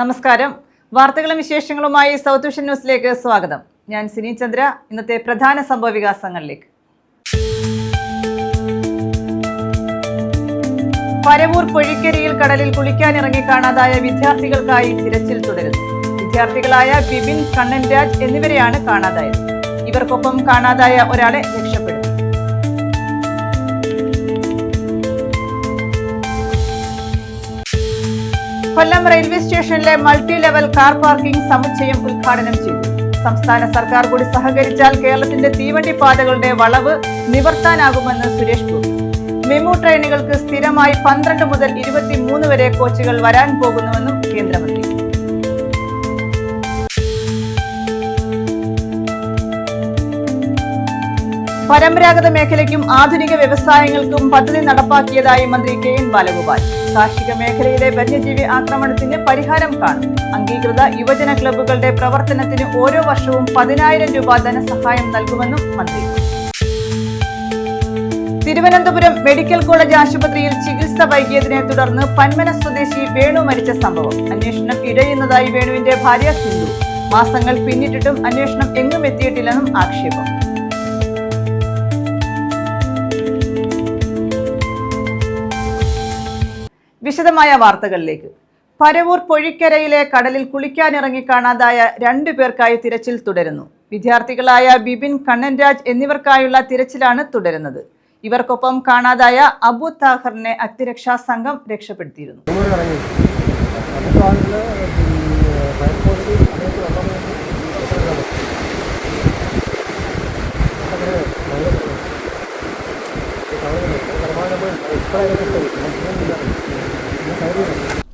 നമസ്കാരം. വാർത്തകളും വിശേഷങ്ങളുമായി സൗത്ത് വിഷൻ ന്യൂസിലേക്ക് സ്വാഗതം. ഞാൻ സിനി ചന്ദ്ര. ഇന്നത്തെ പ്രധാന സംഭവവികാസങ്ങളിലേക്ക്. പരവൂർ പൊഴിക്കരയിൽ കടലിൽ കുളിക്കാനിറങ്ങി കാണാതായ വിദ്യാർത്ഥികൾക്കായി തിരച്ചിൽ തുടരുന്നു. വിദ്യാർത്ഥികളായ ബിബിൻ, കണ്ണൻ രാജ് എന്നിവരെയാണ് കാണാതായത്. ഇവർക്കൊപ്പം കാണാതായ ഒരാളെ രക്ഷപ്പെടുത്തി. കൊല്ലം റെയിൽവേ സ്റ്റേഷനിലെ മൾട്ടി ലെവൽ കാർ പാർക്കിംഗ് സമുച്ചയം ഉദ്ഘാടനം ചെയ്തു. സംസ്ഥാന സർക്കാർ കൂടി സഹകരിച്ചാൽ കേരളത്തിന്റെ തീവണ്ടി പാതകളുടെ വളവ് നിവർത്താനാകുമെന്ന് സുരേഷ് ഗോപി. മെമു ട്രെയിനുകൾക്ക് സ്ഥിരമായി 12 മുതൽ 23 വരെ കോച്ചുകൾ വരാൻ പോകുന്നുവെന്നും കേന്ദ്രമന്ത്രി. പരമ്പരാഗത മേഖലയ്ക്കും ആധുനിക വ്യവസായങ്ങൾക്കും പദ്ധതി നടപ്പാക്കിയതായി മന്ത്രി കെ.എൻ. ബാലഗോപാൽ. കാർഷിക മേഖലയിലെ വന്യജീവി ആക്രമണത്തിന് പരിഹാരം കാണും. അംഗീകൃത യുവജന ക്ലബ്ബുകളുടെ പ്രവർത്തനത്തിന് ഓരോ വർഷവും 10,000 രൂപ ധനസഹായം നൽകുമെന്നും മന്ത്രി. തിരുവനന്തപുരം മെഡിക്കൽ കോളേജ് ആശുപത്രിയിൽ ചികിത്സ വൈകിയതിനെ തുടർന്ന് പന്മന സ്വദേശി വേണു മരിച്ച സംഭവം. അന്വേഷണം ഇഴയുന്നതായി വേണുവിന്റെ ഭാര്യ സിന്ധു. മാസങ്ങൾ പിന്നിട്ടിട്ടും അന്വേഷണം എങ്ങും എത്തിയിട്ടില്ലെന്നും ആക്ഷേപം. വിശദമായ വാർത്തകളിലേക്ക്. പരവൂർ പൊഴിക്കരയിലെ കടലിൽ കുളിക്കാനിറങ്ങി കാണാതായ 2 പേർക്കായി തിരച്ചിൽ തുടരുന്നു. വിദ്യാർത്ഥികളായ ബിബിൻ, കണ്ണൻ രാജ് എന്നിവർക്കായുള്ള തിരച്ചിലാണ് തുടരുന്നത്. ഇവർക്കൊപ്പം കാണാതായ അബു താഹറിനെ അഗ്നിരക്ഷാ സംഘം രക്ഷപ്പെടുത്തിയിരുന്നു.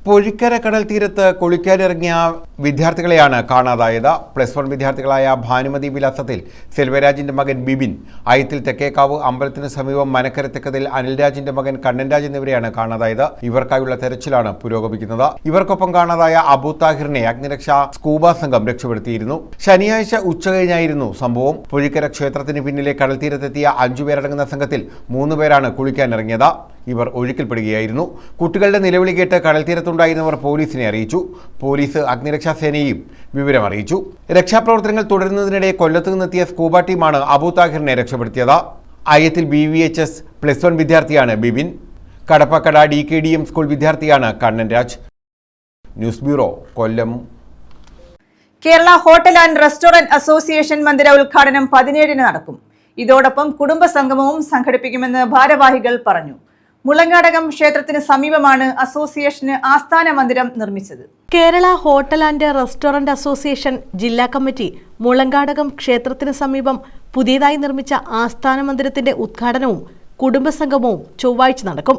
പൊഴിക്കര കടൽ തീരത്ത് കുളിക്കാനിറങ്ങിയ വിദ്യാർത്ഥികളെയാണ് കാണാതായത്. +1 വിദ്യാർത്ഥികളായ ഭാനുമതി വിലാസത്തിൽ സെൽവരാജിന്റെ മകൻ ബിബിൻ, അയത്തിൽ തെക്കേക്കാവ് അമ്പലത്തിന് സമീപം മനക്കര തെക്കതിൽ അനിൽരാജിന്റെ മകൻ കണ്ണൻരാജ് എന്നിവരെയാണ് കാണാതായത്. ഇവർക്കായുള്ള തെരച്ചിലാണ് പുരോഗമിക്കുന്നത്. ഇവർക്കൊപ്പം കാണാതായ അബു താഹിറിനെ അഗ്നിരക്ഷാ സ്കൂബ സംഘം രക്ഷപ്പെടുത്തിയിരുന്നു. ശനിയാഴ്ച ഉച്ചകഴിഞ്ഞായിരുന്നു സംഭവം. പൊഴിക്കര ക്ഷേത്രത്തിന് പിന്നിലെ കടൽ തീരത്തെത്തിയ 5 പേരടങ്ങുന്ന സംഘത്തിൽ 3 പേരാണ് കുളിക്കാനിറങ്ങിയത്. ഇവർ ഒഴുക്കിൽപ്പെടുകയായിരുന്നു. കുട്ടികളുടെ നിലവിളി കേട്ട് കടൽ തീരത്തുണ്ടായിരുന്നവർ പോലീസിനെ അറിയിച്ചു. പോലീസ് അഗ്നിരക്ഷാ സേനയെയും വിവരം അറിയിച്ചു. രക്ഷാപ്രവർത്തനങ്ങൾ തുടരുന്നതിനിടെ കൊല്ലത്ത് നിന്നെത്തിയ സ്കൂബ ടീമാണ് അബു താഹിറിനെ രക്ഷപ്പെടുത്തിയത്. അയ്യത്തിൽ BVHS +1 വിദ്യാർത്ഥിയാണ് ബിബിൻ. കടപ്പക്കട DKDM സ്കൂൾ വിദ്യാർത്ഥിയാണ് Kannan Raj. News bureau, Kollam. Kerala hotel and restaurant association മന്ദിര ഉദ്ഘാടനം 17-ന് നടക്കും. ഇതോടൊപ്പം കുടുംബ സംഗമവും സംഘടിപ്പിക്കുമെന്ന് ഭാരവാഹികൾ പറഞ്ഞു. മുളങ്കാടകം ക്ഷേത്രത്തിന് സമീപമാണ് അസോസിയേഷന് ആസ്ഥാന മന്ദിരം നിർമ്മിച്ചത്. Kerala hotel and restaurant association ജില്ലാ കമ്മിറ്റി മുളങ്കാടകം ക്ഷേത്രത്തിന് സമീപം പുതിയതായി നിർമ്മിച്ച ആസ്ഥാന മന്ദിരത്തിന്റെ ഉദ്ഘാടനവും കുടുംബസംഗമവും ചൊവ്വാഴ്ച നടക്കും.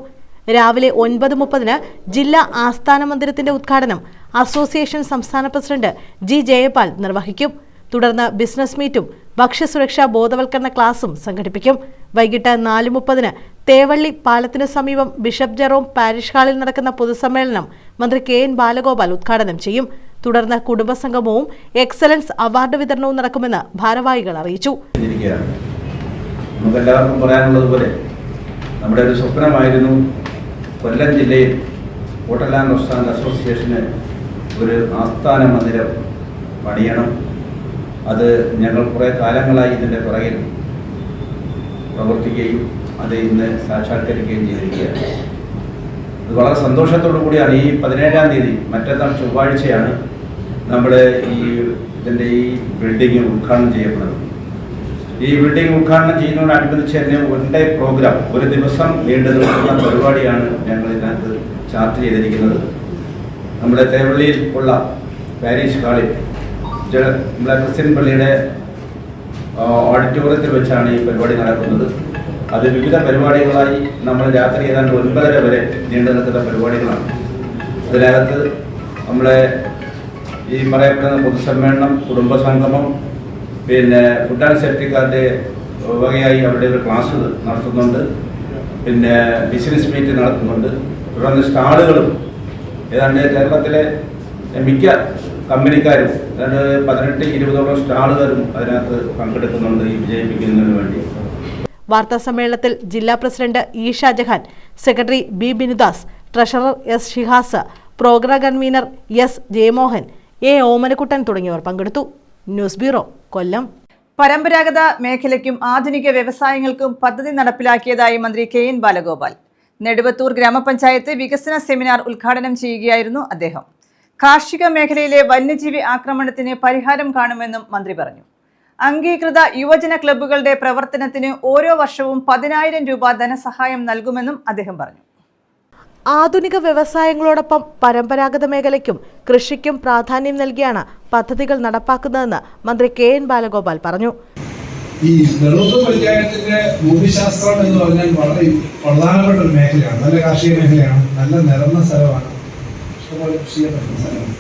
രാവിലെ 9:30-ന് ജില്ലാ ആസ്ഥാന മന്ദിരത്തിന്റെ ഉദ്ഘാടനം അസോസിയേഷൻ സംസ്ഥാന പ്രസിഡന്റ് G. ജയപാൽ നിർവഹിക്കും. തുടർന്ന് ബിസിനസ് മീറ്റും ഭക്ഷ്യസുരക്ഷാ ബോധവൽക്കരണ ക്ലാസും സംഘടിപ്പിക്കും. വൈകിട്ട് 4:30-ന് തേവള്ളി പാലത്തിന് സമീപം ബിഷപ്പ് ജെറോം പാരിഷ് ഹാളിൽ നടക്കുന്ന പൊതുസമ്മേളനം മന്ത്രി കെ.എൻ. ബാലഗോപാൽ ഉദ്ഘാടനം ചെയ്യും. തുടർന്ന് കുടുംബസംഗമവും എക്സലൻസ് അവാർഡ് വിതരണവും നടക്കുമെന്ന് ഭാരവാഹികൾ അറിയിച്ചു. നമുക്കെല്ലാവർക്കും പറയാനുള്ളതുപോലെ നമ്മുടെ ഒരു സ്വപ്നമായിരുന്നു കൊല്ലം ജില്ലയിൽ ഹോട്ടൽ ആൻഡ് റെസ്റ്റോറന്റ് അസോസിയേഷന് ഒരു ആസ്ഥാന മന്ദിരം പണിയണം. അത് ഞങ്ങൾ കുറേ കാലങ്ങളായി ഇതിൻ്റെ പുറകിൽ പ്രവർത്തിക്കുകയും അത് ഇന്ന് സാക്ഷാത്കരിക്കുകയും ചെയ്തിരിക്കുകയാണ്. അത് വളരെ സന്തോഷത്തോടു കൂടിയാണ് ഈ 17-ാം തീയതി, മറ്റന്നാൾ ചൊവ്വാഴ്ചയാണ് നമ്മുടെ ഇതിൻ്റെ ഈ ബിൽഡിംഗ് ഉദ്ഘാടനം ചെയ്യപ്പെടുന്നത്. ഈ ബിൽഡിംഗ് ഉദ്ഘാടനം ചെയ്യുന്നതോടനുബന്ധിച്ച് തന്നെ 1 ഡേ പ്രോഗ്രാം, ഒരു ദിവസം നീണ്ടു നിൽക്കുന്ന പരിപാടിയാണ് ഞങ്ങൾ ഇതിനകത്ത് ചാർട്ട് ചെയ്തിരിക്കുന്നത്. നമ്മുടെ തേവള്ളിയിൽ ഉള്ള പാരിഷ് ഹാളിൽ നമ്മുടെ ക്രിസ്ത്യൻ പള്ളിയുടെ ഓഡിറ്റോറിയത്തിൽ വെച്ചാണ് ഈ പരിപാടി നടക്കുന്നത്. അത് വിവിധ പരിപാടികളായി നമ്മൾ രാത്രി ഏതാണ്ട് 9:30 വരെ നീണ്ടു നിൽക്കുന്ന പരിപാടികളാണ്. അതിനകത്ത് നമ്മളെ ഈ പറയപ്പെടുന്ന പൊതുസമ്മേളനം, കുടുംബസംഗമം, പിന്നെ ഫുഡ് ആൻഡ് സേഫ്റ്റി കാർഡ് വകയായി അവിടെ ഒരു ക്ലാസ് നടത്തുന്നുണ്ട്. പിന്നെ ബിസിനസ് മീറ്റ് നടത്തുന്നുണ്ട്. തുടർന്ന് സ്റ്റാളുകളും ഏതാണ്ട് കേരളത്തിലെ മിക്ക കമ്പനിക്കാരും 18-20 സ്റ്റാളുകാരും അതിനകത്ത് പങ്കെടുക്കുന്നുണ്ട് ഈ വിജയിപ്പിക്കുന്നതിന് വേണ്ടി. വാർത്താ സമ്മേളനത്തിൽ ജില്ലാ president E Shajahan, secretary B Binudas, treasurer S Shihas, programme convener S Jayamohan, A Omanakuttan തുടങ്ങിയവർ പങ്കെടുത്തു. News bureau, Kollam. പരമ്പരാഗത മേഖലയ്ക്കും ആധുനിക വ്യവസായങ്ങൾക്കും പദ്ധതി നടപ്പിലാക്കിയതായി മന്ത്രി കെ.എൻ. ബാലഗോപാൽ. നെടുവത്തൂർ ഗ്രാമപഞ്ചായത്ത് വികസന സെമിനാർ ഉദ്ഘാടനം ചെയ്യുകയായിരുന്നു അദ്ദേഹം. കാർഷിക മേഖലയിലെ വന്യജീവി ആക്രമണത്തിന് പരിഹാരം കാണുമെന്നും മന്ത്രി പറഞ്ഞു. അംഗീകൃത യുവജന ക്ലബ്ബുകളുടെ പ്രവർത്തനത്തിന് ഓരോ വർഷവും 10,000 രൂപ ധനസഹായം നൽകുമെന്നും അദ്ദേഹം പറഞ്ഞു. ആധുനിക വ്യവസായങ്ങളോടൊപ്പം പരമ്പരാഗത മേഖലയ്ക്കും കൃഷിക്കും പ്രാധാന്യം നൽകിയാണ് പദ്ധതികൾ നടപ്പാക്കുന്നതെന്ന് മന്ത്രി കെ.എൻ. ബാലഗോപാൽ പറഞ്ഞു. ഈ നെടുവത്തൂർ പഞ്ചായത്തിന്റെ ഭൂമിശാസ്ത്രം എന്ന് പറഞ്ഞാൽ വളരെ പ്രധാനപ്പെട്ട ഒരു മേഖലയാണ്. നല്ല കാർഷിക മേഖലയാണ്, നല്ല നിരന്ന സ്ഥലമാണ്, ഇഷ്ടംപോലെ കൃഷി ചെയ്യാൻ പറ്റുന്ന സ്ഥലമാണ്,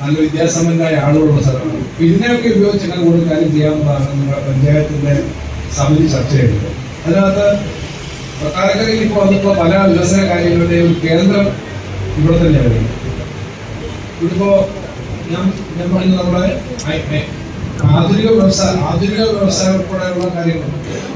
നല്ല വിദ്യാസമ്പന്നരായ ആളുകളുള്ള സ്ഥലമാണ്. ഇതിനെയൊക്കെ ഉപയോഗിച്ച് അങ്ങനെ കൂടുതൽ കാര്യം ചെയ്യാവുന്നതാണ് നമ്മുടെ പഞ്ചായത്തിന്റെ സമിതി ചർച്ച ചെയ്തത്. അതിനകത്ത് കൊട്ടാരക്കരയിൽ ഇപ്പോൾ വന്നിട്ടുള്ള പല വികസന കാര്യങ്ങളുടെയും കേന്ദ്രം ഇവിടെ തന്നെയാണ് വരുന്നത്. ഇതിപ്പോ ഞാൻ പറഞ്ഞ നമ്മുടെ ആധുനിക വ്യവസായം ഉൾപ്പെടെയുള്ള കാര്യങ്ങൾ,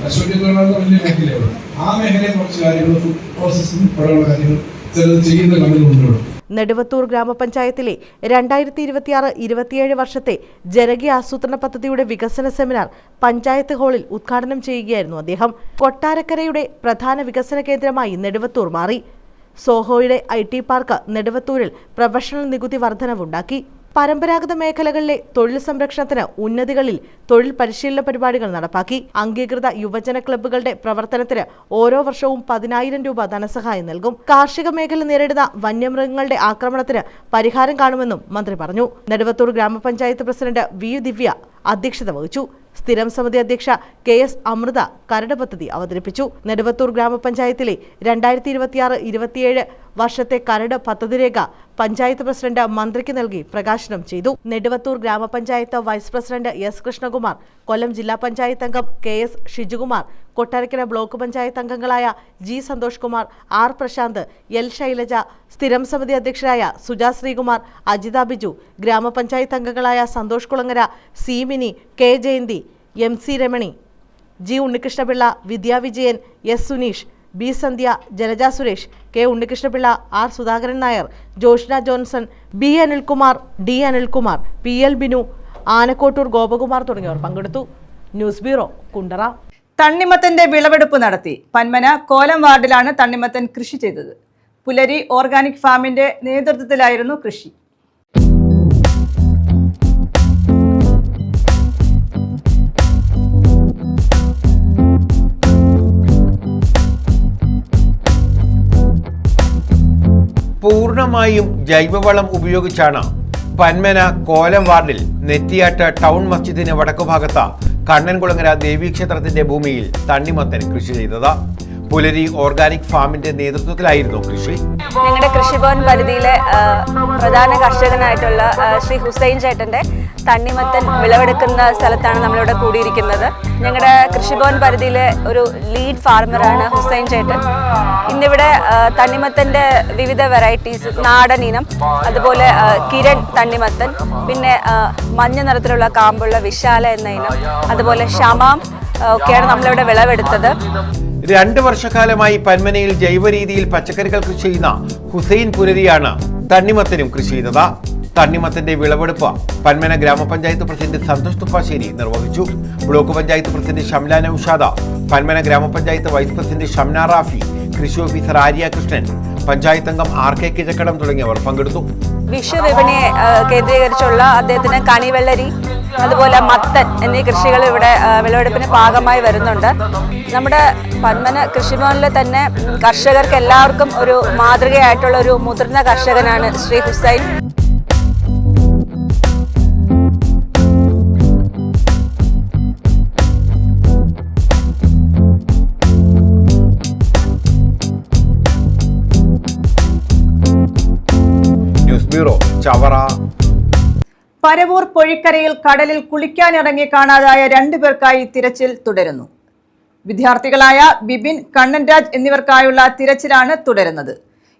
അശ്വത്യങ്ങളുള്ള വലിയ മേഖലയാണ്. ആ മേഖലയെ കുറച്ച് കാര്യങ്ങൾ, ഫുഡ് പ്രോസസ്സിംഗ് ഉൾപ്പെടെയുള്ള കാര്യങ്ങൾ ചിലത് ചെയ്യുന്ന കമ്പനികളുണ്ട്. നെടുവത്തൂർ ഗ്രാമപഞ്ചായത്തിലെ 2026-27 വർഷത്തെ ജനകീയ ആസൂത്രണ പദ്ധതിയുടെ വികസന സെമിനാർ പഞ്ചായത്ത് ഹാളിൽ ഉദ്ഘാടനം ചെയ്യുകയായിരുന്നു അദ്ദേഹം. കൊട്ടാരക്കരയുടെ പ്രധാന വികസന കേന്ദ്രമായി നെടുവത്തൂർ മാറി. സോഹോയുടെ IT പാർക്ക് നെടുവത്തൂരിൽ പ്രൊഫഷണൽ നികുതി വർധനവുണ്ടാക്കി. പരമ്പരാഗത മേഖലകളിലെ തൊഴിൽ സംരക്ഷണത്തിന് ഉന്നതികളിൽ തൊഴിൽ പരിശീലന പരിപാടികൾ നടപ്പാക്കി. അംഗീകൃത യുവജന ക്ലബ്ബുകളുടെ പ്രവർത്തനത്തിന് ഓരോ വർഷവും 10,000 രൂപ ധനസഹായം നൽകും. കാർഷിക മേഖല നേരിടുന്ന വന്യമൃഗങ്ങളുടെ ആക്രമണത്തിന് പരിഹാരം കാണുമെന്നും മന്ത്രി പറഞ്ഞു. നെടുവത്തൂർ ഗ്രാമപഞ്ചായത്ത് പ്രസിഡന്റ് വി. ദിവ്യ അധ്യക്ഷത വഹിച്ചു. സ്ഥിരം സമിതി അധ്യക്ഷ KS അമൃത കരട് പദ്ധതി അവതരിപ്പിച്ചു. നെടുവത്തൂർ ഗ്രാമപഞ്ചായത്തിലെ 2026-27 വർഷത്തെ കരട് പദ്ധതിരേഖ പഞ്ചായത്ത് പ്രസിഡന്റ് മന്ത്രിക്ക് നൽകി പ്രകാശനം ചെയ്തു. നെടുവത്തൂർ ഗ്രാമപഞ്ചായത്ത് വൈസ് പ്രസിഡന്റ് S. കൃഷ്ണകുമാർ, കൊല്ലം ജില്ലാ പഞ്ചായത്ത് അംഗം KS ഷിജുകുമാർ, കൊട്ടാരക്കര ബ്ലോക്ക് പഞ്ചായത്ത് അംഗങ്ങളായ G. Santhosh Kumar, R. Prashant, L. Shailaja, സ്ഥിരം സമിതി അധ്യക്ഷരായ സുജാ ശ്രീകുമാർ, അജിത ബിജു, ഗ്രാമപഞ്ചായത്ത് അംഗങ്ങളായ Santhosh Kulangara, C. Mini, K. Jayanthi, MC Ramani, G. Unnikrishnapillai, Vidya Vijayan, S. Suneesh, B. Sandhya, Jalaja Suresh, K. Unnikrishnapillai, R. Sudhakaran Nair, Joshna Johnson, B. Anilkumar, D. Anilkumar, PL Binu, Anakkottoor Gopakumar തുടങ്ങിയവർ പങ്കെടുത്തു. News bureau, Kundara. തണ്ണിമത്തന്റെ വിളവെടുപ്പ് നടത്തി. പന്മന കോലം വാർഡിലാണ് തണ്ണിമത്തൻ കൃഷി ചെയ്തത്. പുലരി ഓർഗാനിക് ഫാമിന്റെ നേതൃത്വത്തിലായിരുന്നു കൃഷി. പൂർണ്ണമായും ജൈവവളം ഉപയോഗിച്ചാണ് പന്മന കോലം വാർഡിൽ നെറ്റിയാട്ട് ടൗൺ മസ്ജിദിന് വടക്കുഭാഗത്ത് കണ്ണൻകുളങ്ങര ദേവീക്ഷേത്രത്തിന്റെ ഭൂമിയിൽ തണ്ണിമത്തൻ കൃഷി ചെയ്തത്. പുലരി ഓർഗാനിക് ഫാമിന്റെ നേതൃത്വത്തിലായിരുന്നു കൃഷി. ഞങ്ങളുടെ കൃഷിഭവൻ പരിധിയിലെ പ്രധാന കർഷകനായിട്ടുള്ള ശ്രീ ഹുസൈൻ ചേട്ടന്റെ തണ്ണിമത്തൻ വിളവെടുക്കുന്ന സ്ഥലത്താണ് നമ്മളിവിടെ കൂടിയിരിക്കുന്നത്. ഞങ്ങളുടെ കൃഷിഭവൻ പരിധിയിലെ ഒരു ലീഡ് ഫാർമറാണ് ഹുസൈൻ ചേട്ടൻ. ഇന്നിവിടെ തണ്ണിമത്തന്റെ വിവിധ വെറൈറ്റീസ്, നാടൻ ഇനം, അതുപോലെ കിരൺ തണ്ണിമത്തൻ, പിന്നെ മഞ്ഞ നിറത്തിലുള്ള കാമ്പുള്ള വിശാല എന്ന ഇനം, അതുപോലെ ഷമാം ഒക്കെയാണ് നമ്മളിവിടെ വിളവെടുത്തത്. 2 വർഷക്കാലമായി പന്മനയിൽ ജൈവ രീതിയിൽ പച്ചക്കറികൾ കൃഷി ചെയ്യുന്ന ഹുസൈൻ പുലരിയാണ് തണ്ണിമത്തനും കൃഷി ചെയ്തത്. തണ്ണിമത്തന്റെ വിളവെടുപ്പ് പന്മന ഗ്രാമപഞ്ചായത്ത് പ്രസിഡന്റ് സന്തോഷ് തുപ്പാശ്ശേരി നിർവഹിച്ചു. ബ്ലോക്ക് പഞ്ചായത്ത് പ്രസിഡന്റ് ഷംല നൌഷാദ, പന്മന ഗ്രാമപഞ്ചായത്ത് വൈസ് പ്രസിഡന്റ് ഷംന റാഫി, കൃഷി ഓഫീസർ ആര്യ കൃഷ്ണൻ, പഞ്ചായത്ത് അംഗം RK കിഴക്കടം തുടങ്ങിയവർ പങ്കെടുത്തു. വിഷുവിപണിയെ കേന്ദ്രീകരിച്ചുള്ള അദ്ദേഹത്തിന് കണിവെള്ളരി, അതുപോലെ മത്തൻ എന്നീ കൃഷികൾ ഇവിടെ വിളവെടുപ്പിന് ഭാഗമായി വരുന്നുണ്ട്. നമ്മുടെ പന്മന കൃഷിഭവനിലെ തന്നെ കർഷകർക്ക് എല്ലാവർക്കും ഒരു മാതൃകയായിട്ടുള്ള ഒരു മുതിർന്ന കർഷകനാണ് ശ്രീ ഹുസൈൻ. News bureau, Chavara. പരവൂർ പൊഴിക്കരയിൽ കടലിൽ കുളിക്കാനിറങ്ങി കാണാതായ 2 പേർക്കായി തിരച്ചിൽ തുടരുന്നു. വിദ്യാർത്ഥികളായ ബിബിൻ, കണ്ണൻരാജ് എന്നിവർക്കായുള്ള തിരച്ചിലാണ് തുടരുന്നത്.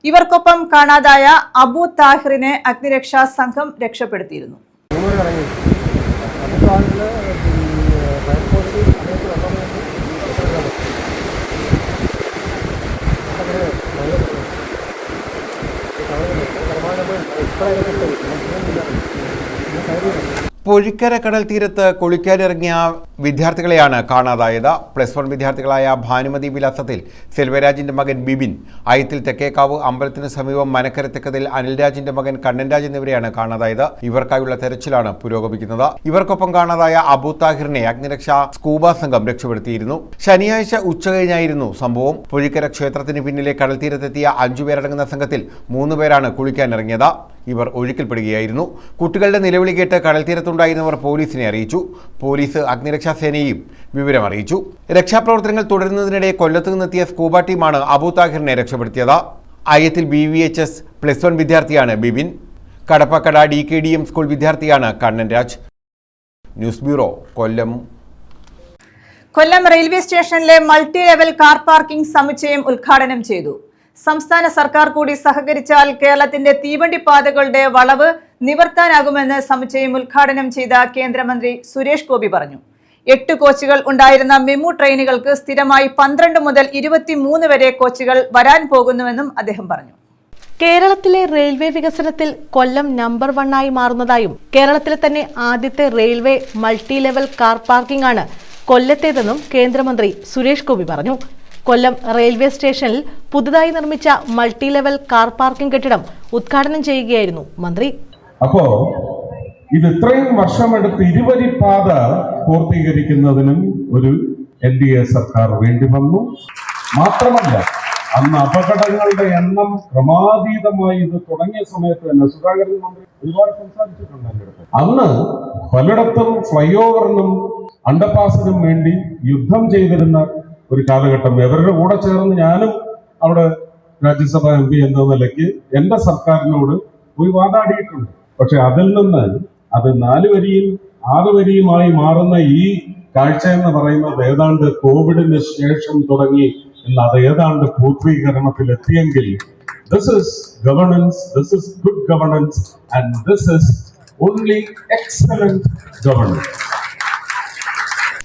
ഇവർക്കൊപ്പം കാണാതായ അബു താഹിറിനെ അഗ്നിരക്ഷാ സംഘം രക്ഷപ്പെടുത്തിയിരുന്നു. പൊഴിക്കര കടൽ തീരത്ത് കുളിക്കാനിറങ്ങിയ വിദ്യാർത്ഥികളെയാണ് കാണാതായത്. +1 വിദ്യാർത്ഥികളായ ഭാനുമതി വിലാസത്തിൽ സെൽവരാജിന്റെ മകൻ ബിബിൻ, അയത്തിൽ തെക്കേക്കാവ് അമ്പലത്തിന് സമീപം മനക്കര തെക്കതിൽ അനിൽരാജിന്റെ മകൻ കണ്ണൻരാജ് എന്നിവരെയാണ് കാണാതായത്. ഇവർക്കായുള്ള തെരച്ചിലാണ് പുരോഗമിക്കുന്നത്. ഇവർക്കൊപ്പം കാണാതായ അബു താഹിറിനെ അഗ്നിരക്ഷാ സ്കൂബ സംഘം രക്ഷപ്പെടുത്തിയിരുന്നു. ശനിയാഴ്ച ഉച്ചകഴിഞ്ഞായിരുന്നു സംഭവം. പൊഴിക്കര ക്ഷേത്രത്തിന് പിന്നിലെ കടൽ തീരത്തെത്തിയ 5 പേരടങ്ങുന്ന സംഘത്തിൽ 3 പേരാണ് കുളിക്കാനിറങ്ങിയത്. ഇവർ ഒഴുക്കിൽപ്പെടുകയായിരുന്നു. കുട്ടികളുടെ നിലവിളി കേട്ട് കടൽ തീരത്തുണ്ടായിരുന്നവർ പോലീസിനെ അറിയിച്ചു. പോലീസ് അഗ്നിരക്ഷാ സേനയെയും വിവരം അറിയിച്ചു. രക്ഷാപ്രവർത്തനങ്ങൾ തുടരുന്നതിനിടെ കൊല്ലത്ത് നിന്നെത്തിയ സ്കൂബ ടീമാണ് അബു താഹിറിനെ രക്ഷപ്പെടുത്തിയത്. അയത്തിൽ BVHS +1 വിദ്യാർത്ഥിയാണ് ബിബിൻ. കടപ്പക്കട DKDM സ്കൂൾ വിദ്യാർത്ഥിയാണ് കണ്ണൻരാജ്. ന്യൂസ് ബ്യൂറോ, കൊല്ലം. കൊല്ലം റെയിൽവേ സ്റ്റേഷനിലെ മൾട്ടി ലെവൽ കാർ പാർക്കിംഗ് സമുച്ചയം ഉദ്ഘാടനം ചെയ്തു. സംസ്ഥാന സർക്കാർ കൂടി സഹകരിച്ചാൽ കേരളത്തിന്റെ തീവണ്ടി പാതകളുടെ വളവ് നിവർത്താനാകുമെന്ന് സമുച്ചയം ഉദ്ഘാടനം ചെയ്ത കേന്ദ്രമന്ത്രി സുരേഷ് ഗോപി പറഞ്ഞു. 8 കോച്ചുകൾ ഉണ്ടായിരുന്ന മെമു ട്രെയിനുകൾക്ക് സ്ഥിരമായി 12 മുതൽ 23 വരെ കോച്ചുകൾ വരാൻ പോകുന്നുവെന്നും അദ്ദേഹം പറഞ്ഞു. കേരളത്തിലെ റെയിൽവേ വികസനത്തിൽ കൊല്ലം നമ്പർ 1 ആയി മാറുന്നതായും കേരളത്തിലെ തന്നെ ആദ്യത്തെ railway multi level car parking ആണ് കൊല്ലത്തേതെന്നും കേന്ദ്രമന്ത്രി സുരേഷ് ഗോപി പറഞ്ഞു. കൊല്ലം റെയിൽവേ സ്റ്റേഷനിൽ പുതുതായി നിർമ്മിച്ച മൾട്ടി ലെവൽ കാർ പാർക്കിംഗ് കെട്ടിടം ഉദ്ഘാടനം ചെയ്യുകയായിരുന്നു മന്ത്രി. അപ്പോ ഇത് ഇത്രയും വർഷമെടുത്ത് ഇരുവരിപ്പാത പൂർത്തീകരിക്കുന്നതിനും ഒരു NDA സർക്കാർ വേണ്ടി വന്നു. മാത്രമല്ല, അന്ന് അപകടങ്ങളുടെ എണ്ണം ക്രമാതീതമായി ഇത് തുടങ്ങിയ സമയത്ത് തന്നെ സുധാകരൻ മന്ത്രി ഒരുപാട് സംസാരിച്ചിട്ടുണ്ട് എൻ്റെ അടുത്ത്. അന്ന് പലയിടത്തും ഫ്ലൈ ഓവറിനും അണ്ടർപാസിനും വേണ്ടി യുദ്ധം ചെയ്തിരുന്ന ഒരു കാലഘട്ടം. ഇവരുടെ കൂടെ ചേർന്ന് ഞാനും അവിടെ രാജ്യസഭാ MP എന്ന നിലയ്ക്ക് എന്റെ സർക്കാരിനോട് പോയി വാതാടിയിട്ടുണ്ട്. പക്ഷെ അതിൽ നിന്ന് അത് 4 വരിയും 6 വരിയുമായി മാറുന്ന ഈ കാഴ്ച എന്ന് പറയുന്നത് ഏതാണ്ട് കോവിഡിന് ശേഷം തുടങ്ങി എന്ന് അത് ഏതാണ്ട് പൂർത്തീകരണത്തിൽ എത്തിയെങ്കിൽ this is governance, this is good governance and this is only excellent governance.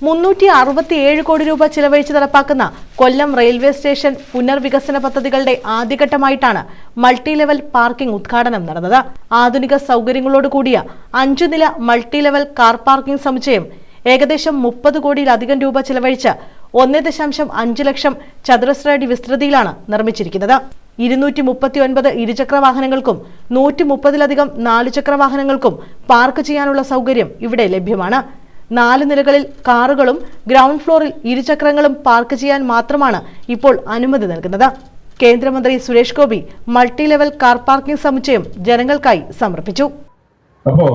367 കോടി രൂപ ചിലവഴിച്ച് നടപ്പാക്കുന്ന കൊല്ലം റെയിൽവേ സ്റ്റേഷൻ പുനർവികസന പദ്ധതികളുടെ ആദ്യഘട്ടമായിട്ടാണ് മൾട്ടി ലെവൽ പാർക്കിംഗ് ഉദ്ഘാടനം നടന്നത്. ആധുനിക സൗകര്യങ്ങളോട് കൂടിയ 5 നില മൾട്ടി ലെവൽ കാർ പാർക്കിംഗ് സമുച്ചയം ഏകദേശം 30 കോടിയിലധികം രൂപ ചിലവഴിച്ച് 1.5 ലക്ഷം ചതുരശ്ര അടി വിസ്തൃതിയിലാണ് നിർമ്മിച്ചിരിക്കുന്നത്. 239 ഇരുചക്ര വാഹനങ്ങൾക്കും 130-ലധികം 4 ചക്ര വാഹനങ്ങൾക്കും പാർക്ക് ചെയ്യാനുള്ള സൗകര്യം ഇവിടെ ലഭ്യമാണ്. 4 നിലകളിൽ കാറുകളും ഗ്രൗണ്ട് ഫ്ലോറിൽ ഇരുചക്രങ്ങളും പാർക്ക് ചെയ്യാൻ മാത്രമാണ് ഇപ്പോൾ അനുമതി നൽകുന്നത്. കേന്ദ്രമന്ത്രി Suresh Gopi multi level car parking സമുച്ചയം ജനങ്ങൾക്കായി സമർപ്പിച്ചു. അപ്പോ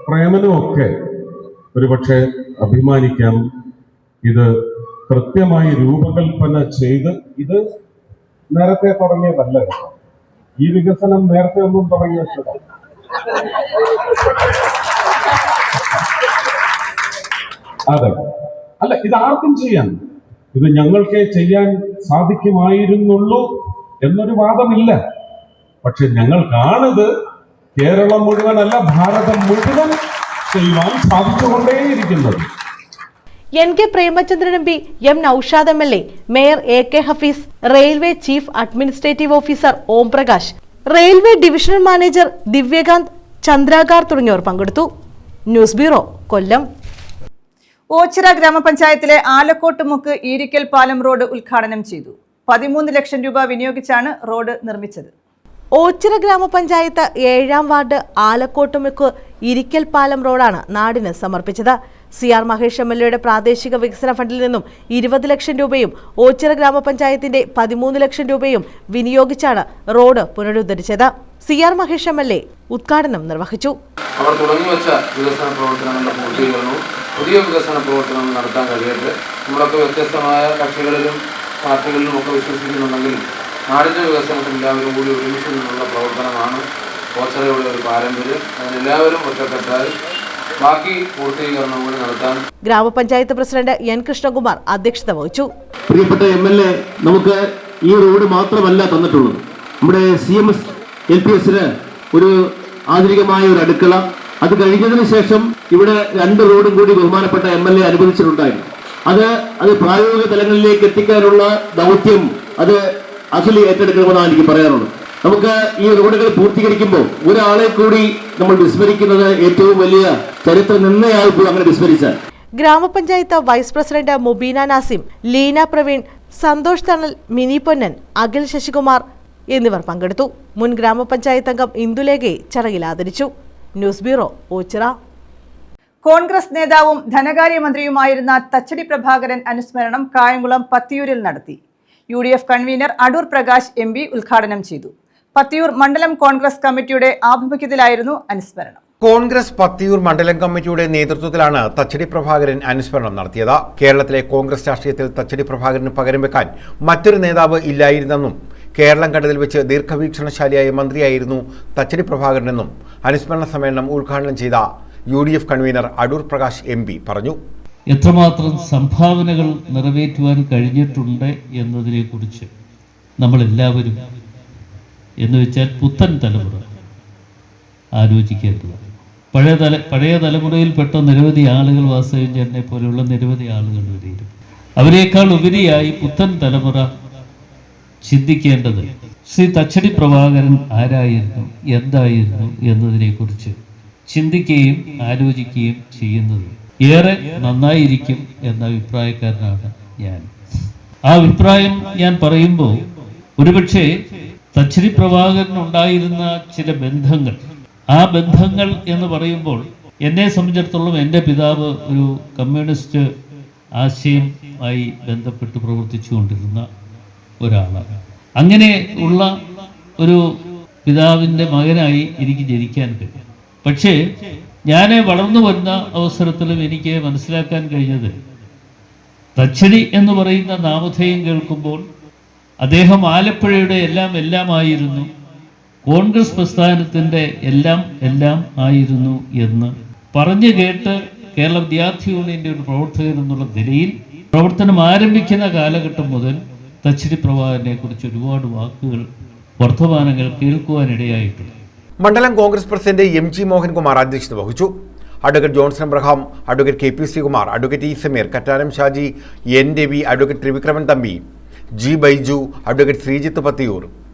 പ്രേമനുമൊക്കെ ഒരുപക്ഷെ അഭിമാനിക്കാം. ഇത് കൃത്യമായി രൂപകൽപ്പന ചെയ്ത്, ഇത് നേരത്തെ തുടങ്ങിയതല്ല. ഈ വികസനം നേരത്തെ ഒന്നും തുടങ്ങിയ അതെ അല്ല, ഇത് ആർക്കും ചെയ്യാം. ഇത് ഞങ്ങൾക്കേ ചെയ്യാൻ സാധിക്കുമായിരുന്നുള്ളൂ എന്നൊരു വാദമില്ല. പക്ഷെ ഞങ്ങൾക്കാണിത് കേരളം മുഴുവനല്ല, ഭാരതം മുഴുവൻ ചെയ്യുവാൻ സാധിച്ചുകൊണ്ടേയിരിക്കുന്നത്. NK Premachandran MP, M Noushad MLA, mayor AK Hafeez, railway chief administrative officer Om Prakash, railway divisional manager Divyakanth, Chandrakar തുടങ്ങിയവർ പങ്കെടുത്തു. ന്യൂസ് ബ്യൂറോ, കൊല്ലം. ഓച്ചിറ ഗ്രാമപഞ്ചായത്തിലെ ആലക്കോട്ടുമുക്ക് ഈരിക്കൽ പാലം റോഡ് ഉദ്ഘാടനം ചെയ്തു. 13 ലക്ഷം രൂപ വിനിയോഗിച്ചാണ് റോഡ് നിർമ്മിച്ചത്. ഓച്ചിറ ഗ്രാമപഞ്ചായത്ത് 7ാം വാർഡ് ആലക്കോട്ടുമുക്ക് ഇരിക്കൽ പാലം റോഡാണ് നാടിന് സമർപ്പിച്ചത്. CR മഹേഷ് MLAയുടെ പ്രാദേശിക വികസന ഫണ്ടിൽ നിന്നും 20 ലക്ഷം രൂപയും ഓച്ചിറ ഗ്രാമപഞ്ചായത്തിന്റെ 13 ലക്ഷം രൂപയും വിനിയോഗിച്ചാണ് റോഡ് പുനരുദ്ധരിച്ചത്. CR മഹേഷ് MLA ഉദ്ഘാടനം നിർവഹിച്ചു. അവർ തുടങ്ങിവെച്ച വികസന പ്രവർത്തനങ്ങളുടെ പൂർത്തീകരണവും പുതിയ വികസന പ്രവർത്തനങ്ങൾ നടത്താൻ കഴിയട്ടെ. നമ്മളൊക്കെ വ്യത്യസ്തമായ കക്ഷികളിലും പാർട്ടികളിലും ഒക്കെ വിശ്വസിക്കുന്നുണ്ടെങ്കിൽ നാടിൻ്റെ വികസനത്തിൽ എല്ലാവരും കൂടി ഒരുമിച്ച് നിന്നുള്ള പ്രവർത്തനമാണ് ഓച്ചിറയുടെ ഒരു പാരമ്പര്യം. അതിനെല്ലാവരും ഒറ്റക്കെട്ടായി ബാക്കി പൂർത്തീകരണം കൂടി നടത്താൻ ഗ്രാമപഞ്ചായത്ത് പ്രസിഡന്റ് N കൃഷ്ണകുമാർ അധ്യക്ഷത വഹിച്ചു. പ്രിയപ്പെട്ട MLA നമുക്ക് ഈ റോഡ് മാത്രമല്ല തന്നിട്ടുള്ളത്, നമ്മുടെ CMS LPSന് ഒരു ആധുനികമായ ഒരു അടുക്കള, അത് കഴിഞ്ഞതിന് ശേഷം ഇവിടെ 2 റോഡും കൂടി ബഹുമാനപ്പെട്ട MLA അനുവദിച്ചിട്ടുണ്ടായിരുന്നു. അത് പ്രായോഗിക തലങ്ങളിലേക്ക് എത്തിക്കാനുള്ള ദൗത്യം അത് അഖിൽ ഏറ്റെടുക്കണമെന്നാണ് എനിക്ക് പറയാനുള്ളത്. നമുക്ക് ഈ റോഡുകൾ പൂർത്തീകരിക്കുമ്പോൾ ഒരാളെ കൂടി നമ്മൾ വിസ്മരിക്കുന്നത് ഏറ്റവും വലിയ ചരിത്ര നിന്നയായി പോയി അങ്ങനെ വിസ്മരിച്ചാൽ. ഗ്രാമപഞ്ചായത്ത് വൈസ് പ്രസിഡന്റ് മുബീന നാസിം, ലീന പ്രവീൺ, സന്തോഷ് തണൽ, മിനി പൊന്നൻ, അഖിൽ ശശികുമാർ എന്നിവർ പങ്കെടുത്തു. മുൻ ഗ്രാമപഞ്ചായത്ത് അംഗം ഇന്ദുലേഖയെ ചടങ്ങിൽ ആദരിച്ചു. News bureau, Ochira. കോൺഗ്രസ് നേതാവും ധനകാര്യമന്ത്രിയുമായിരുന്ന തച്ചടി പ്രഭാകരൻ അനുസ്മരണം കായംകുളം പത്തിയൂരിൽ നടത്തി. UDF convener Adoor Prakash MP ഉദ്ഘാടനം ചെയ്തു. പത്തിയൂർ മണ്ഡലം കോൺഗ്രസ് കമ്മിറ്റിയുടെ ആഭിമുഖ്യത്തിലായിരുന്നു അനുസ്മരണം. കോൺഗ്രസ് പത്തിയൂർ മണ്ഡലം കമ്മിറ്റിയുടെ നേതൃത്വത്തിലാണ് തച്ചടി പ്രഭാകരൻ അനുസ്മരണം നടത്തിയത്. കേരളത്തിലെ കോൺഗ്രസ് രാഷ്ട്രീയത്തിൽ തച്ചടി പ്രഭാകരന് പകരം വെക്കാൻ മറ്റൊരു നേതാവ് ഇല്ലായിരുന്നെന്നും കേരളം കണ്ടതിൽ വെച്ച് ദീർഘവീക്ഷണശാലിയായ മന്ത്രിയായിരുന്നു തച്ചടി പ്രഭാകരനെന്നും അനുസ്മരണ സമ്മേളനം ഉദ്ഘാടനം ചെയ്ത UDF convener Adoor Prakash MP പറഞ്ഞു. എത്രമാത്രം സംഭാവനകൾ നിറവേറ്റുവാൻ കഴിഞ്ഞിട്ടുണ്ട് എന്നതിനെക്കുറിച്ച് നമ്മളെല്ലാവരും എന്ന് വെച്ചാൽ പുത്തൻ തലമുറ ആലോചിക്കേണ്ടതാണ്. പഴയ തലമുറയിൽപ്പെട്ട നിരവധി ആളുകൾ വാസവൻ ചേട്ടനെ പോലെയുള്ള നിരവധി ആളുകൾ വരെയും അവരെക്കാൾ ഉപരിയായി പുത്തൻ തലമുറ ചിന്തിക്കേണ്ടത് ശ്രീ തച്ചടി പ്രഭാകരൻ ആരായിരുന്നു, എന്തായിരുന്നു എന്നതിനെക്കുറിച്ച് ചിന്തിക്കുകയും ആലോചിക്കുകയും ചെയ്യുന്നത് ഏറെ നന്നായിരിക്കും എന്ന അഭിപ്രായക്കാരനാണ് ഞാൻ. ആ അഭിപ്രായം ഞാൻ പറയുമ്പോൾ ഒരുപക്ഷെ തച്ചടി പ്രഭാകരനുണ്ടായിരുന്ന ചില ബന്ധങ്ങൾ, ആ ബന്ധങ്ങൾ എന്ന് പറയുമ്പോൾ എന്നെ സംബന്ധിച്ചിടത്തോളം എൻ്റെ പിതാവ് ഒരു കമ്മ്യൂണിസ്റ്റ് ആശയവുമായി ബന്ധപ്പെട്ട് പ്രവർത്തിച്ചു കൊണ്ടിരുന്ന ഒരാളാണ്. അങ്ങനെ ഉള്ള ഒരു പിതാവിൻ്റെ മകനായി എനിക്ക് ജനിക്കാൻ കഴിയും. പക്ഷേ ഞാൻ വളർന്നു വരുന്ന അവസരത്തിലും എനിക്ക് മനസ്സിലാക്കാൻ കഴിഞ്ഞത് തച്ചടി എന്ന് പറയുന്ന നാമധേയം കേൾക്കുമ്പോൾ അദ്ദേഹം ആലപ്പുഴയുടെ എല്ലാമായിരുന്നു, കോൺഗ്രസ് പ്രസ്ഥാനത്തിൻ്റെ എല്ലാം ആയിരുന്നു എന്ന് പറഞ്ഞു കേട്ട് കേരള വിദ്യാർത്ഥി യൂണിയൻ്റെ ഒരു പ്രവർത്തകൻ എന്നുള്ള നിലയിൽ പ്രവർത്തനം ആരംഭിക്കുന്ന കാലഘട്ടം മുതൽ തച്ചടി പ്രഭാകരനെ കുറിച്ച് ഒരുപാട് വാക്കുകൾ, വർത്തമാനങ്ങൾ കേൾക്കുവാനിടയായിട്ടുണ്ട്. മണ്ഡലം കോൺഗ്രസ് പ്രസിഡന്റ് MG മോഹൻകുമാർ അധ്യക്ഷത വഹിച്ചു. Advocate Johnson Abraham, advocate KP Sreekumar, advocate E Sameer, Kattanam Shaji, N Ravi, advocate Thrivikraman Thampi, G Baiju, advocate Sreejith Pathiyoor,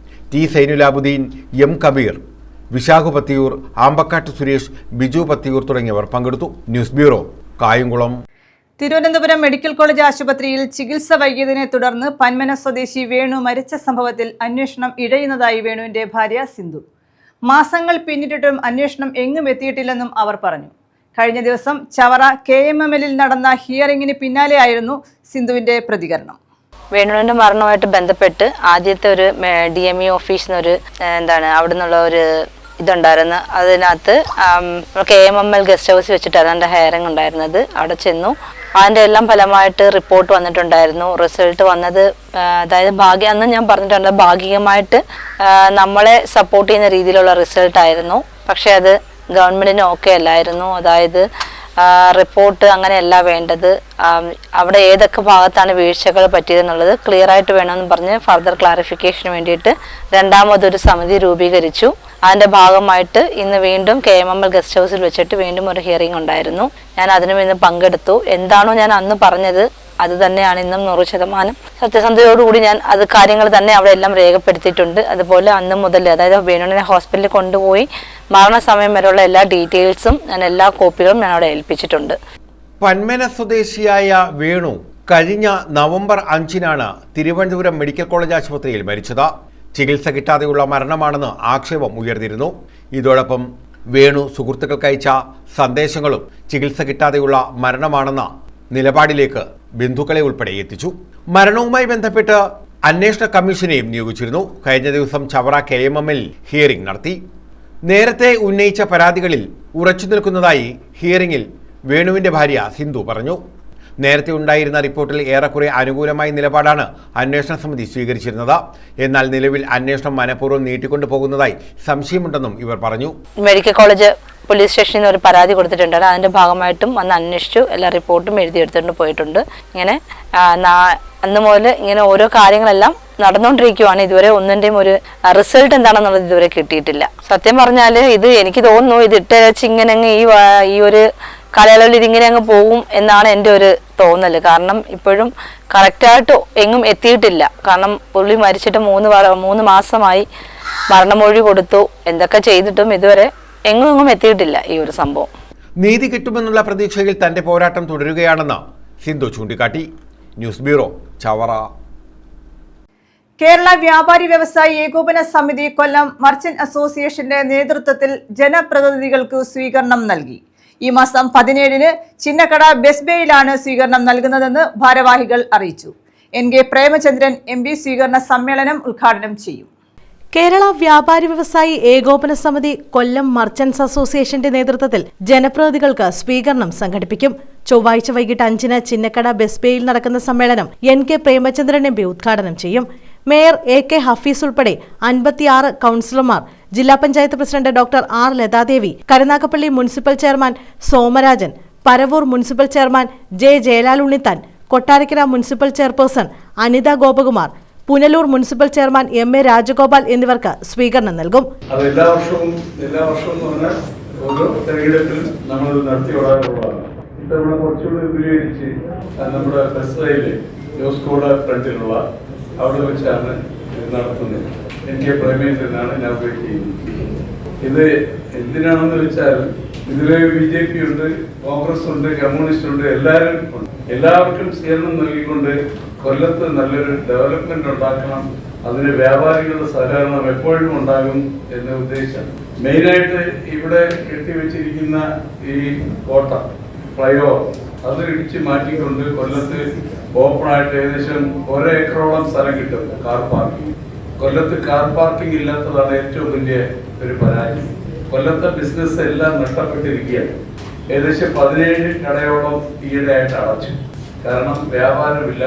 T Sainulabdeen, M Kabeer, Vishakhu Pathiyoor, Ambakkattu Suresh, Biju Pathiyoor തുടങ്ങിയവർ പങ്കെടുത്തു. News bureau, Kayamkulam. Thiruvananthapuram medical college ആശുപത്രിയിൽ ചികിത്സ വൈകിയതിനെ തുടർന്ന് പന്മന സ്വദേശി വേണു മരിച്ച സംഭവത്തിൽ അന്വേഷണം ഇഴയുന്നതായി വേണുവിന്റെ ഭാര്യ സിന്ധു. മാസങ്ങൾ പിന്നിട്ടിട്ടും അന്വേഷണം എങ്ങും എത്തിയിട്ടില്ലെന്നും അവർ പറഞ്ഞു. കഴിഞ്ഞ ദിവസം ചവറ KMML നടന്ന ഹിയറിംഗിന് പിന്നാലെയായിരുന്നു സിന്ധുവിന്റെ പ്രതികരണം. വേണുവിന്റെ മരണവുമായിട്ട് ബന്ധപ്പെട്ട് ആദ്യത്തെ ഒരു DME ഓഫീസിൽ നിന്നൊരു അവിടെ നിന്നുള്ള ഒരു ഇതുണ്ടായിരുന്നു. അതിനകത്ത് KMML ഗസ്റ്റ് ഹൗസ് വെച്ചിട്ടാണ് അതിൻ്റെ ഹെയറിംഗ് ഉണ്ടായിരുന്നത്. അവിടെ ചെന്നു. അതിൻ്റെ എല്ലാം ഫലമായിട്ട് റിപ്പോർട്ട് വന്നിട്ടുണ്ടായിരുന്നു. റിസൾട്ട് വന്നത് അതായത് അന്ന് ഞാൻ പറഞ്ഞിട്ടുണ്ട്, ഭാഗികമായിട്ട് നമ്മളെ സപ്പോർട്ട് ചെയ്യുന്ന രീതിയിലുള്ള റിസൾട്ടായിരുന്നു. പക്ഷേ അത് ഗവൺമെൻറ്റിന് ഓക്കെ അല്ലായിരുന്നു. അതായത് റിപ്പോർട്ട് അങ്ങനെയല്ല വേണ്ടത്, അവിടെ ഏതൊക്കെ ഭാഗത്താണ് വീഴ്ചകൾ പറ്റിയതെന്നുള്ളത് ക്ലിയർ ആയിട്ട് വേണമെന്ന് പറഞ്ഞ് ഫർദർ ക്ലാരിഫിക്കേഷന് വേണ്ടിയിട്ട് രണ്ടാമതൊരു സമിതി രൂപീകരിച്ചു. അതിൻ്റെ ഭാഗമായിട്ട് ഇന്ന് വീണ്ടും KMML ഗസ്റ്റ് ഹൗസിൽ വെച്ചിട്ട് വീണ്ടും ഒരു ഹിയറിംഗ് ഉണ്ടായിരുന്നു. ഞാൻ അതിനും ഇന്ന് പങ്കെടുത്തു. എന്താണോ ഞാൻ അന്ന് പറഞ്ഞത് അത് തന്നെയാണ് ഇന്നും 100% സത്യസന്ധതയോടുകൂടി ഞാൻ അത് കാര്യങ്ങൾ തന്നെ അവിടെ എല്ലാം രേഖപ്പെടുത്തിയിട്ടുണ്ട്. അതുപോലെ അന്ന് മുതൽ അതായത് വേണുവിനെ ഹോസ്പിറ്റലിൽ കൊണ്ടുപോയി മരണസമയം വരെയുള്ള എല്ലാ ഡീറ്റെയിൽസും ഞാൻ എല്ലാ കോപ്പികളും ഞാൻ അവിടെ ഏൽപ്പിച്ചിട്ടുണ്ട്. പന്മന സ്വദേശിയായ വേണു കഴിഞ്ഞ നവംബർ 5-നാണ് തിരുവനന്തപുരം മെഡിക്കൽ കോളേജ് ആശുപത്രിയിൽ മരിച്ചത്. ചികിത്സ കിട്ടാതെയുള്ള മരണമാണെന്ന് ആക്ഷേപം ഉയർന്നിരുന്നു. ഇതോടൊപ്പം വേണു സുഹൃത്തുക്കൾക്ക് അയച്ച സന്ദേശങ്ങളും ചികിത്സ കിട്ടാതെയുള്ള മരണമാണെന്ന നിലപാടിലേക്ക് ബന്ധുക്കളെ ഉൾപ്പെടെ എത്തിച്ചു. മരണവുമായി ബന്ധപ്പെട്ട് അന്വേഷണ കമ്മീഷനെയും നിയോഗിച്ചിരുന്നു. കഴിഞ്ഞ ദിവസം ചവറ KMML ഹിയറിംഗ് നടത്തി. നേരത്തെ ഉന്നയിച്ച പരാതികളിൽ ഉറച്ചു നിൽക്കുന്നതായി ഹിയറിംഗിൽ വേണുവിന്റെ ഭാര്യ സിന്ധു പറഞ്ഞു. നേരത്തെ ഉണ്ടായിരുന്ന റിപ്പോർട്ടിൽ ഏറെക്കുറെ അനുകൂലമായ നിലപാടാണ് അന്വേഷണ സമിതി സ്വീകരിച്ചിരുന്നത്. എന്നാൽ നിലവിൽ അന്വേഷണം മനഃപൂർവ്വം നീട്ടിക്കൊണ്ടു പോകുന്നതായി സംശയമുണ്ടെന്നും ഇവർ പറഞ്ഞു. മെഡിക്കൽ കോളേജ് പോലീസ് സ്റ്റേഷനിൽ ഒരു പരാതി കൊടുത്തിട്ടുണ്ട്. അതിൻ്റെ ഭാഗമായിട്ടും വന്ന് അന്വേഷിച്ചു, എല്ലാ റിപ്പോർട്ടും എഴുതിയെടുത്തുകൊണ്ട് പോയിട്ടുണ്ട്. ഇങ്ങനെ അന്ന് മുതൽ ഇങ്ങനെ ഓരോ കാര്യങ്ങളെല്ലാം നടന്നുകൊണ്ടിരിക്കുകയാണ്. ഇതുവരെ ഒന്നിൻ്റെയും ഒരു റിസൾട്ട് എന്താണെന്നുള്ളത് ഇതുവരെ കിട്ടിയിട്ടില്ല. സത്യം പറഞ്ഞാൽ ഇത് എനിക്ക് തോന്നുന്നു ഇത് ഇട്ടരച്ച് ഇങ്ങനെ അങ്ങ് ഈ ഒരു കാലയളവിൽ ഇതിങ്ങനെ അങ്ങ് പോകും എന്നാണ് എൻ്റെ ഒരു തോന്നൽ. കാരണം ഇപ്പോഴും കറക്റ്റായിട്ട് എങ്ങും എത്തിയിട്ടില്ല. കാരണം പുള്ളി മരിച്ചിട്ട് 3 മാസമായി. മരണമൊഴി കൊടുത്തു, എന്തൊക്കെ ചെയ്തിട്ടും ഇതുവരെ എങ്ങും എത്തിയിട്ടില്ല ഈ ഒരു സംഭവം. നീതി കിട്ടുമെന്നുള്ള പ്രതീക്ഷയിൽ തന്റെ പോരാട്ടം തുടരുകയാണെന്ന് സിന്ധു ചൂണ്ടിക്കാട്ടി. News bureau, Chavara. കേരള വ്യാപാരി വ്യവസായി ഏകോപന സമിതി കൊല്ലം മർച്ചന്റ് അസോസിയേഷന്റെ നേതൃത്വത്തിൽ ജനപ്രതിനിധികൾക്ക് സ്വീകരണം നൽകി. ഈ മാസം 17-ന് ചിന്നക്കട ബസ് ബേയിലാണ് സ്വീകരണം നൽകുന്നതെന്ന് ഭാരവാഹികൾ അറിയിച്ചു. NK പ്രേമചന്ദ്രൻ MP സ്വീകരണ സമ്മേളനം ഉദ്ഘാടനം ചെയ്യും. കേരള വ്യാപാരി വ്യവസായി ഏകോപന സമിതി കൊല്ലം മർച്ചന്റ്സ് അസോസിയേഷന്റെ നേതൃത്വത്തിൽ ജനപ്രതിനിധികൾക്ക് സ്വീകരണം സംഘടിപ്പിക്കും. ചൊവ്വാഴ്ച വൈകിട്ട് 5-ന് ചിന്നക്കട ബസ് ബേയിൽ നടക്കുന്ന സമ്മേളനം NK പ്രേമചന്ദ്രൻ MP ഉദ്ഘാടനം ചെയ്യും. മേയർ AK ഹഫീസ് ഉൾപ്പെടെ 56 കൌൺസിലർമാർ, ജില്ലാ panchayat president doctor R Lathadevi, Karunagappally municipal chairman Somarajan, Paravur municipal chairman J Jayalal Unnithan, Kottarakkara municipal chairperson Anitha Gopakumar, Punalur municipal chairman MA Rajagopal എന്നിവർക്ക് സ്വീകരണം നൽകും. അത് എല്ലാ വർഷവും ഓരോ തെരഞ്ഞെടുപ്പിലും നമ്മൾ നടത്തിയോടാറുള്ളതാണ്. ഇത്തവണ കുറച്ചുകൂടി വിപുലീകരിച്ച് നമ്മുടെ ബസ്സയിലെ ജോസ്കോഡ് ഫ്രണ്ടിലുള്ള അവിടെ വെച്ചാണ് ഇത് നടത്തുന്നത്. NK പ്രേമേന്ദ്രനാണ് ഇനാഗുറേറ്റ് ചെയ്യുന്നത്. ഇത് എന്തിനാണെന്ന് വെച്ചാൽ ഇതിൽ BJP ഉണ്ട്, കോൺഗ്രസ് ഉണ്ട്, കമ്മ്യൂണിസ്റ്റ് ഉണ്ട്, എല്ലാവരും ഉണ്ട്. എല്ലാവർക്കും സ്വീകരണം നൽകിക്കൊണ്ട് കൊല്ലത്ത് നല്ലൊരു ഡെവലപ്മെന്റ് ഉണ്ടാക്കണം. അതിന് വ്യാപാരികളുടെ സഹകരണം എപ്പോഴും ഉണ്ടാകും എന്ന ഉദ്ദേശം. മെയിനായിട്ട് ഇവിടെ കെട്ടിവെച്ചിരിക്കുന്ന ഈ കോട്ട ഫ്ലൈഓവർ അത് ഇടിച്ച് മാറ്റിക്കൊണ്ട് കൊല്ലത്ത് ഓപ്പണായിട്ട് ഏകദേശം 1 ഏക്കറോളം സ്ഥലം കിട്ടും കാർ പാർക്കിംഗ്. കൊല്ലത്ത് കാർ പാർക്കിംഗ് ഇല്ലാത്തതാണ് ഏറ്റവും വലിയ ഒരു പരാജയം. കൊല്ലത്തെ ബിസിനസ് എല്ലാം നഷ്ടപ്പെട്ടിരിക്കുകയാണ്. ഏകദേശം 17 കടയോളം ഈയിടെയായിട്ട് അടച്ചു. കാരണം വ്യാപാരമില്ല,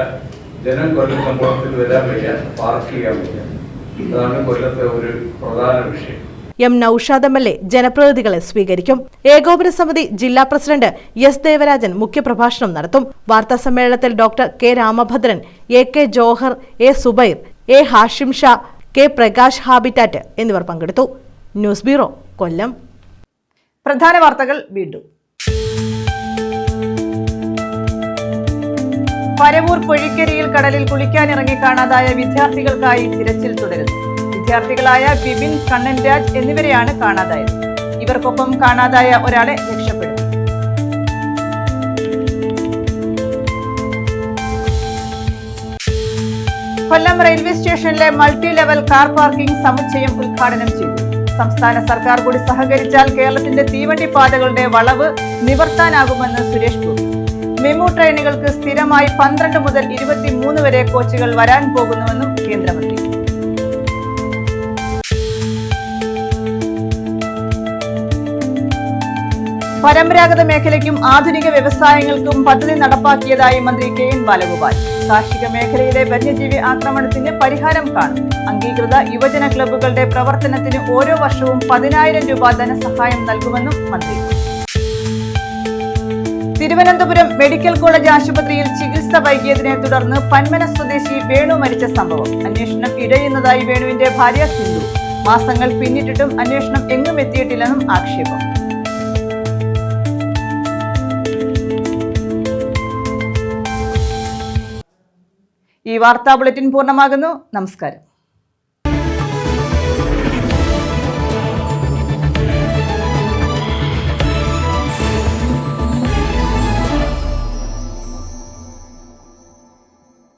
ജനം കൊല്ലം കമ്പോളത്തിൽ വരാൻ വയ്യ, പാർക്ക് ചെയ്യാൻ വയ്യ. അതാണ് കൊല്ലത്തെ ഒരു പ്രധാന വിഷയം. M നൌഷാദ് MLA ജനപ്രതിനിധികളെ സ്വീകരിക്കും. ഏകോപന സമിതി ജില്ലാ പ്രസിഡന്റ് S ദേവരാജൻ മുഖ്യപ്രഭാഷണം നടത്തും. വാർത്താ സമ്മേളനത്തിൽ doctor K Ramabhadran, AK Johar, A Subair, A Hashim Shah, K Prakash Habitat എന്നിവർ പങ്കെടുത്തു. News bureau, Kollam. പ്രധാന വാർത്തകൾ വീണ്ടും. പരവൂർ പൊഴിക്കരിയിൽ കടലിൽ കുളിക്കാനിറങ്ങി കാണാതായ വിദ്യാർത്ഥികൾക്കായി തിരച്ചിൽ തുടരുന്നു. വിദ്യാർത്ഥികളായ ബിബിൻ, കണ്ണൻ രാജ് എന്നിവരെയാണ് കാണാതായത്. ഇവർക്കൊപ്പം കാണാതായ ഒരാളെ രക്ഷപ്പെടും. കൊല്ലം റെയിൽവേ സ്റ്റേഷനിലെ മൾട്ടി ലെവൽ കാർ പാർക്കിംഗ് സമുച്ചയം ഉദ്ഘാടനം ചെയ്തു. സംസ്ഥാന സർക്കാർ കൂടി സഹകരിച്ചാൽ കേരളത്തിന്റെ തീവണ്ടി പാതകളുടെ വളവ് നിവർത്താനാകുമെന്ന് സുരേഷ് ഗോപി. മെമു ട്രെയിനുകൾക്ക് സ്ഥിരമായി 12 മുതൽ 23 വരെ കോച്ചുകൾ വരാൻ പോകുന്നുവെന്നും കേന്ദ്രമന്ത്രി. പരമ്പരാഗത മേഖലയ്ക്കും ആധുനിക വ്യവസായങ്ങൾക്കും പദ്ധതി നടപ്പാക്കിയതായി മന്ത്രി KN ബാലഗോപാൽ. കാർഷിക മേഖലയിലെ വന്യജീവി ആക്രമണത്തിന് പരിഹാരം കാണും. അംഗീകൃത യുവജന ക്ലബ്ബുകളുടെ പ്രവർത്തനത്തിന് ഓരോ വർഷവും 10,000 രൂപ ധനസഹായം നൽകുമെന്നും മന്ത്രി. തിരുവനന്തപുരം മെഡിക്കൽ കോളേജ് ആശുപത്രിയിൽ ചികിത്സ വൈകിയതിനെ തുടർന്ന് പന്മന സ്വദേശി വേണു മരിച്ച സംഭവം. അന്വേഷണം ഇടയുന്നതായി വേണുവിന്റെ ഭാര്യ സിന്ധു. മാസങ്ങൾ പിന്നിട്ടിട്ടും അന്വേഷണം എങ്ങും എത്തിയിട്ടില്ലെന്നും ആക്ഷേപം. ഈ വാർത്താ ബുള്ളറ്റിൻ പൂർണ്ണമാകുന്നു. നമസ്കാരം.